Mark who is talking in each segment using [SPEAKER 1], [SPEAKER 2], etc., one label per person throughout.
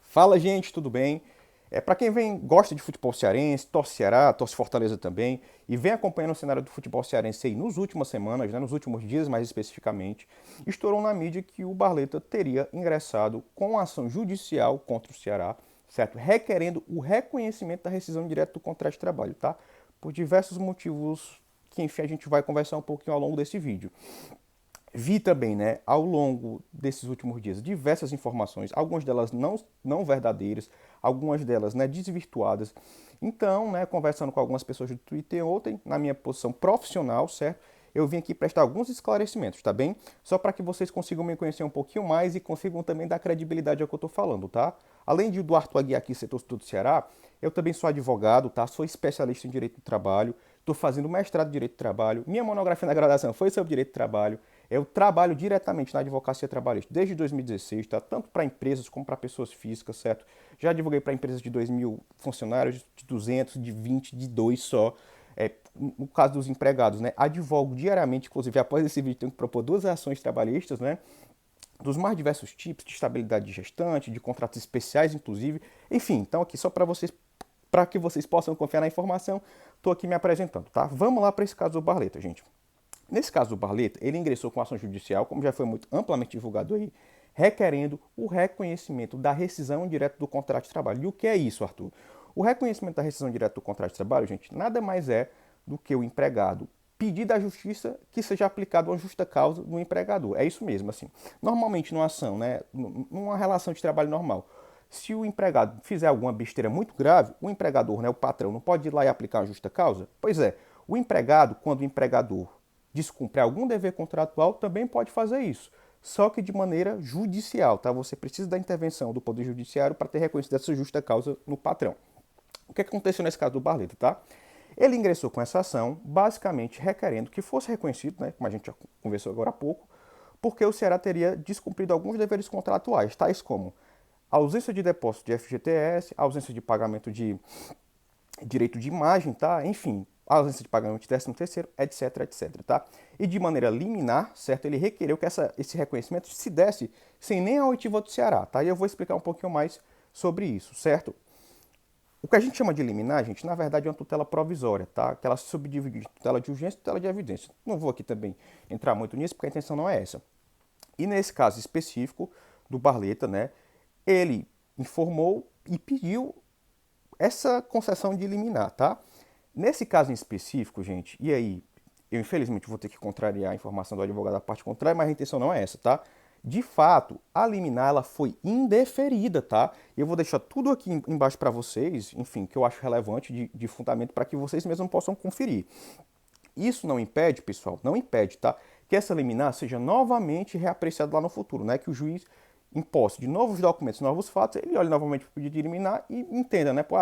[SPEAKER 1] Fala, gente, tudo bem? Para quem gosta de futebol cearense, torce Ceará, torce Fortaleza também, e vem acompanhando o cenário do futebol cearense aí nas últimas semanas, nos últimos dias mais especificamente, estourou na mídia que o Barleta teria ingressado com ação judicial contra o Ceará, certo? Requerendo o reconhecimento da rescisão direta do contrato de trabalho, tá? Por diversos motivos que, enfim, a gente vai conversar um pouquinho ao longo desse vídeo. Vi também, né, ao longo desses últimos dias, diversas informações, algumas delas não verdadeiras, algumas delas, né, desvirtuadas. Então, né, conversando com algumas pessoas do Twitter ontem, na minha posição profissional, certo? Eu vim aqui prestar alguns esclarecimentos, tá bem? Só para que vocês consigam me conhecer um pouquinho mais e consigam também dar credibilidade ao que eu estou falando, tá? Além de do Arthur Aguiar aqui, setor do Ceará, eu também sou advogado, tá? Sou especialista em direito do trabalho, estou fazendo mestrado em direito do trabalho, minha monografia na graduação foi sobre direito do trabalho. Eu trabalho diretamente na advocacia trabalhista desde 2016, tá? Tanto para empresas como para pessoas físicas, certo? Já advoguei para empresas de 2.000 funcionários, de 200, de 20, de 2 só. No caso dos empregados, né? Advogo diariamente, inclusive após esse vídeo tenho que propor duas ações trabalhistas, né? Dos mais diversos tipos, de estabilidade de gestante, de contratos especiais, inclusive. Enfim, então aqui só para que vocês possam confiar na informação, estou aqui me apresentando, tá? Vamos lá para esse caso do Barleta, gente. Nesse caso do Barleta, ele ingressou com ação judicial, como já foi muito amplamente divulgado aí, requerendo o reconhecimento da rescisão direta do contrato de trabalho. E o que é isso, Arthur? O reconhecimento da rescisão direta do contrato de trabalho, gente, nada mais é do que o empregado pedir da justiça que seja aplicado uma justa causa no empregador. É isso mesmo, assim. Normalmente, numa ação, né, numa relação de trabalho normal, se o empregado fizer alguma besteira muito grave, o empregador, né, o patrão, não pode ir lá e aplicar uma justa causa? Pois é, o empregado, quando o empregador descumprir algum dever contratual, também pode fazer isso. Só que de maneira judicial, tá? Você precisa da intervenção do Poder Judiciário para ter reconhecido essa justa causa no patrão. O que aconteceu nesse caso do Barleta, tá? Ele ingressou com essa ação, basicamente requerendo que fosse reconhecido, né, como a gente já conversou agora há pouco, porque o Ceará teria descumprido alguns deveres contratuais, tais como ausência de depósito de FGTS, ausência de pagamento de direito de imagem, tá? Enfim, ausência de pagamento de 13º, etc, etc, tá? E de maneira liminar, certo? Ele requereu que esse reconhecimento se desse sem nem a oitiva do Ceará, tá? E eu vou explicar um pouquinho mais sobre isso, certo? O que a gente chama de liminar, gente, na verdade é uma tutela provisória, tá? Que ela se subdivide em tutela de urgência e tutela de evidência. Não vou aqui também entrar muito nisso, porque a intenção não é essa. E nesse caso específico do Barleta, né, ele informou e pediu essa concessão de liminar, tá? Nesse caso em específico, gente, e aí, eu infelizmente vou ter que contrariar a informação do advogado da parte contrária, mas a intenção não é essa, tá? De fato, a liminar ela foi indeferida, tá? E eu vou deixar tudo aqui embaixo para vocês, enfim, que eu acho relevante de fundamento para que vocês mesmos possam conferir. Isso não impede, pessoal, não impede, tá? Que essa liminar seja novamente reapreciada lá no futuro, né? Que o juiz, em posse de novos documentos, novos fatos, ele olha novamente para o pedido de liminar e entenda, né? Pô,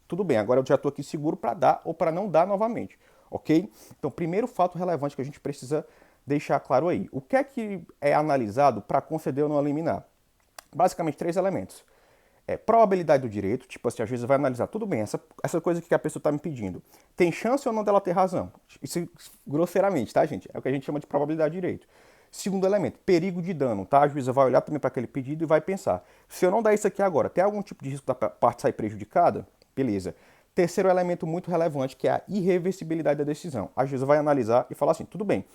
[SPEAKER 1] tudo bem, agora eu já estou aqui seguro para dar ou para não dar novamente, ok? Então, primeiro fato relevante que a gente precisa deixar claro aí. O que é analisado para conceder ou não a liminar? Basicamente, três elementos. Probabilidade do direito, tipo assim, às vezes vai analisar, tudo bem, essa coisa que a pessoa está me pedindo, tem chance ou não dela ter razão? Isso grosseiramente, tá, gente? É o que a gente chama de probabilidade do direito. Segundo elemento, perigo de dano, tá? A juíza vai olhar também para aquele pedido e vai pensar, se eu não der isso aqui agora, tem algum tipo de risco da parte sair prejudicada? Beleza. Terceiro elemento muito relevante, que é a irreversibilidade da decisão. A juíza vai analisar e falar assim, tudo bem,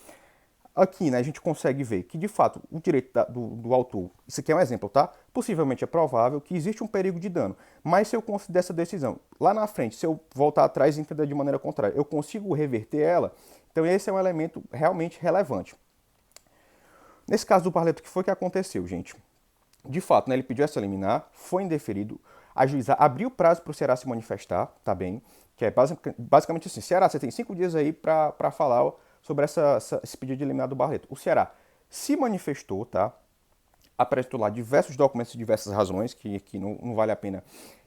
[SPEAKER 1] aqui, né, a gente consegue ver que, de fato, o direito do autor, isso aqui é um exemplo, tá? Possivelmente é provável que existe um perigo de dano, mas se eu considerar essa decisão lá na frente, se eu voltar atrás e entender de maneira contrária, eu consigo reverter ela, então esse é um elemento realmente relevante. Nesse caso do Barleta, o que foi que aconteceu, gente? De fato, né, ele pediu essa liminar, foi indeferido, a juíza abriu o prazo para o Ceará se manifestar, tá bem? Que é basicamente assim, Ceará, você tem 5 dias aí para falar sobre esse pedido de liminar do Barreto. O Ceará se manifestou, tá? Apresentou lá diversos documentos e diversas razões, que não vale a pena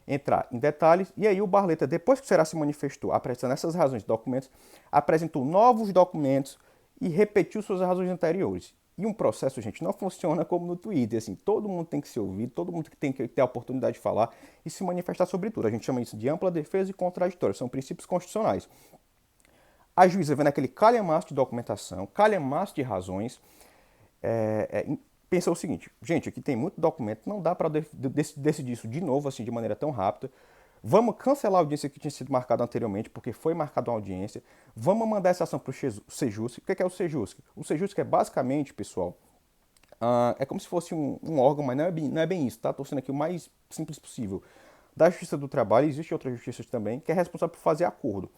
[SPEAKER 1] entrar em detalhes. E aí o Barleta, depois que o Ceará se manifestou, apresentando essas razões e documentos, apresentou novos documentos e repetiu suas razões anteriores. E um processo, gente, não funciona como no Twitter, assim, todo mundo tem que ser ouvido, todo mundo tem que ter a oportunidade de falar e se manifestar sobre tudo. A gente chama isso de ampla defesa e contraditório, são princípios constitucionais. A juíza vendo aquele calhamaço de documentação, calhamaço de razões, pensa o seguinte, gente, aqui tem muito documento, não dá para decidir isso de novo, assim, de maneira tão rápida. Vamos cancelar a audiência que tinha sido marcada anteriormente, porque foi marcada uma audiência. Vamos mandar essa ação para o Sejusc. O que é o Sejusc? O Sejusc é basicamente, pessoal, é como se fosse um órgão, mas não é bem isso, tá? Estou sendo aqui o mais simples possível. Da Justiça do Trabalho, existe outras justiças também, que é responsável por fazer acordo.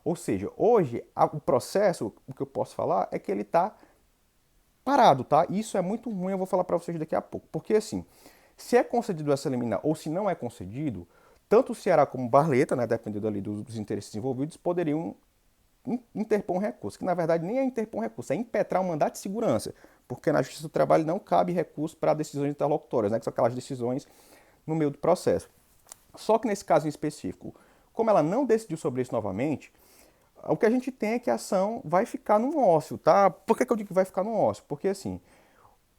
[SPEAKER 1] Ou seja, hoje, o processo, o que eu posso falar, é que ele está parado, tá? Isso é muito ruim, eu vou falar para vocês daqui a pouco. Porque assim, se é concedido essa liminar ou se não é concedido, tanto o Ceará como o Barleta, né, dependendo ali dos interesses envolvidos, poderiam interpor um recurso, que na verdade nem é interpor um recurso, é impetrar um mandato de segurança, porque na Justiça do Trabalho não cabe recurso para decisões interlocutórias, né, que são aquelas decisões no meio do processo. Só que nesse caso em específico, como ela não decidiu sobre isso novamente, o que a gente tem é que a ação vai ficar no ócio, tá? Por que eu digo que vai ficar no ócio? Porque assim,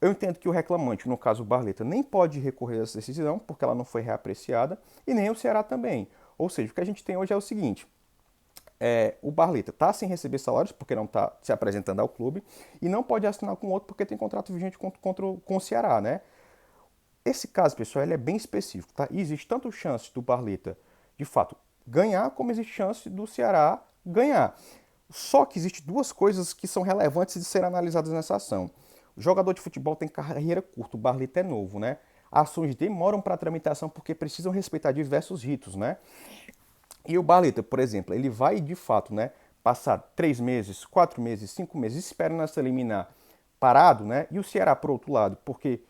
[SPEAKER 1] eu entendo que o reclamante, no caso o Barleta, nem pode recorrer a essa decisão, porque ela não foi reapreciada, e nem o Ceará também. Ou seja, o que a gente tem hoje é o seguinte, o Barleta está sem receber salários, porque não está se apresentando ao clube, e não pode assinar com outro porque tem contrato vigente com o Ceará, né? Esse caso, pessoal, ele é bem específico, tá? E existe tanto chance do Barleta, de fato, ganhar, como existe chance do Ceará ganhar. Só que existem duas coisas que são relevantes de serem analisadas nessa ação. O jogador de futebol tem carreira curta, o Barleta é novo, né? Ações demoram para a tramitação porque precisam respeitar diversos ritos, né? E o Barleta, por exemplo, ele vai de fato, né, passar 3 meses, 4 meses, 5 meses, esperando essa liminar parado, né? E o Ceará, por outro lado, porque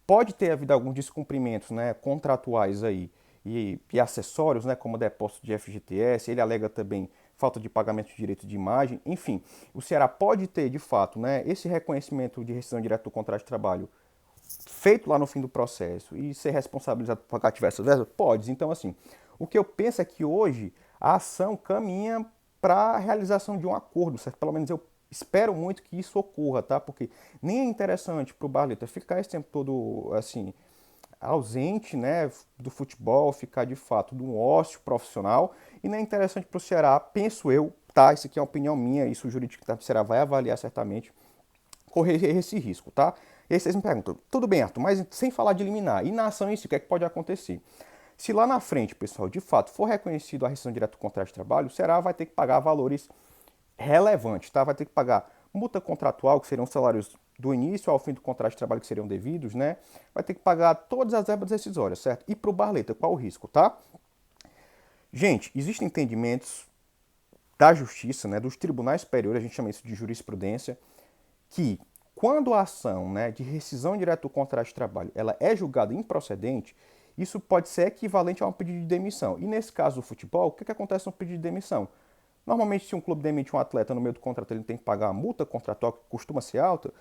[SPEAKER 1] pode ter havido alguns descumprimentos, né, contratuais aí e acessórios, né, como depósito de FGTS, ele alega também falta de pagamento de direito de imagem, enfim, o Ceará pode ter, de fato, né, esse reconhecimento de rescisão direta do contrato de trabalho feito lá no fim do processo e ser responsabilizado por pagar diversas verbas? Pode. Então, assim, o que eu penso é que hoje a ação caminha para a realização de um acordo, certo? Pelo menos eu espero muito que isso ocorra, tá? Porque nem é interessante para o Barleta ficar esse tempo todo, assim, ausente, né, do futebol, ficar de fato de um ócio profissional, e nem é interessante para o Ceará, penso eu, tá? Isso aqui é uma opinião minha, isso o jurídico do Ceará vai avaliar certamente, correr esse risco, tá? E aí vocês me perguntam, tudo bem, Arthur, mas sem falar de liminar, e na ação em si, o que é que pode acontecer? Se lá na frente, pessoal, de fato for reconhecido a rescisão direta do contrato de trabalho, o Ceará vai ter que pagar valores relevantes, tá? Vai ter que pagar multa contratual, que seriam salários do início ao fim do contrato de trabalho que seriam devidos, né? Vai ter que pagar todas as verbas decisórias, certo? E para o Barleta, qual o risco, tá? Gente, existem entendimentos da justiça, né, dos tribunais superiores, a gente chama isso de jurisprudência, que quando a ação, né, de rescisão direta do contrato de trabalho ela é julgada improcedente, isso pode ser equivalente a um pedido de demissão. E nesse caso do futebol, o que acontece no pedido de demissão? Normalmente, se um clube demite um atleta no meio do contrato, ele tem que pagar a multa contratual, que costuma ser alta.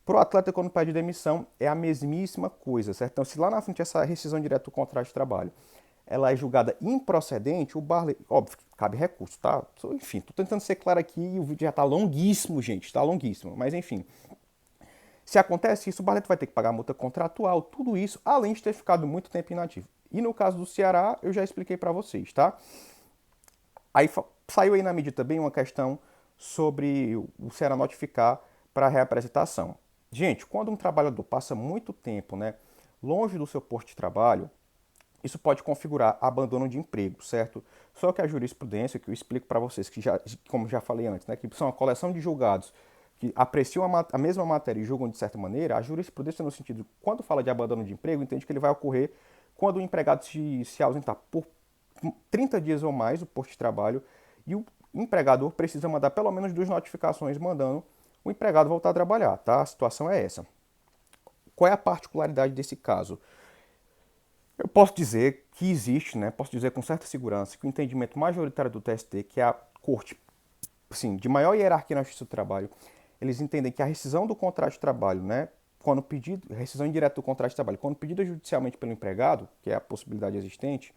[SPEAKER 1] Para o atleta, quando pede demissão, é a mesmíssima coisa, certo? Então, se lá na frente essa rescisão direta do contrato de trabalho ela é julgada improcedente, o Barley, óbvio, cabe recurso, tá? Enfim, tô tentando ser claro aqui e o vídeo já tá longuíssimo, gente, tá longuíssimo, mas enfim. Se acontece isso, o Barley vai ter que pagar multa contratual, tudo isso, além de ter ficado muito tempo inativo. E no caso do Ceará, eu já expliquei para vocês, tá? Aí saiu aí na mídia também uma questão sobre o Ceará notificar para a reapresentação. Gente, quando um trabalhador passa muito tempo, né, longe do seu posto de trabalho, isso pode configurar abandono de emprego, certo? Só que a jurisprudência, que eu explico para vocês, que já, como já falei antes, né, que são uma coleção de julgados que apreciam a mesma matéria e julgam de certa maneira, a jurisprudência no sentido, quando fala de abandono de emprego, entende que ele vai ocorrer quando o empregado se ausentar por 30 dias ou mais do posto de trabalho e o empregador precisa mandar pelo menos 2 notificações mandando o empregado voltar a trabalhar, tá? A situação é essa. Qual é a particularidade desse caso? Eu posso dizer que existe, né? Posso dizer com certa segurança que o entendimento majoritário do TST, que é a corte, assim, de maior hierarquia na Justiça do Trabalho, eles entendem que a rescisão do contrato de trabalho, né? Quando pedido, rescisão indireta do contrato de trabalho, quando pedida judicialmente pelo empregado, que é a possibilidade existente,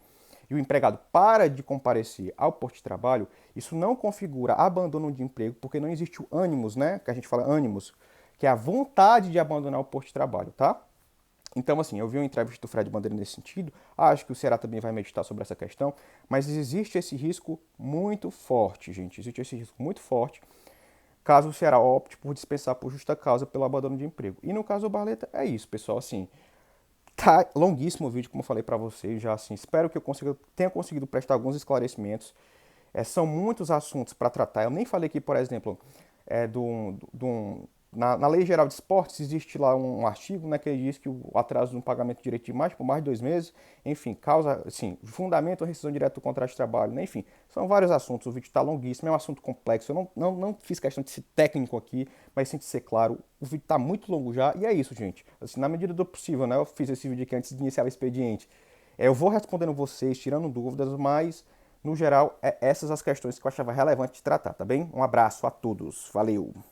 [SPEAKER 1] e o empregado para de comparecer ao posto de trabalho, isso não configura abandono de emprego, porque não existe o ânimos, né? Que a gente fala ânimos, que é a vontade de abandonar o posto de trabalho, tá? Então, assim, eu vi uma entrevista do Fred Bandeira nesse sentido, acho que o Ceará também vai meditar sobre essa questão, mas existe esse risco muito forte, gente, existe esse risco muito forte, caso o Ceará opte por dispensar por justa causa pelo abandono de emprego. E no caso do Barleta, é isso, pessoal, assim, tá longuíssimo o vídeo, como eu falei para vocês, já assim, espero que tenha conseguido prestar alguns esclarecimentos. São muitos assuntos para tratar. Eu nem falei aqui, por exemplo, na Lei Geral de Esportes existe lá um artigo, né, que diz que o atraso no pagamento de direito de imagem por mais de 2 meses, enfim, causa, assim, fundamento a rescisão direta do contrato de trabalho, né, enfim, são vários assuntos. O vídeo está longuíssimo, é um assunto complexo. Eu não fiz questão de ser técnico aqui, mas sim de ser claro. O vídeo está muito longo já e é isso, gente. Assim, na medida do possível, né, eu fiz esse vídeo aqui antes de iniciar o expediente. Eu vou respondendo vocês, tirando dúvidas, mas no geral, essas as questões que eu achava relevante de tratar, tá bem? Um abraço a todos, valeu!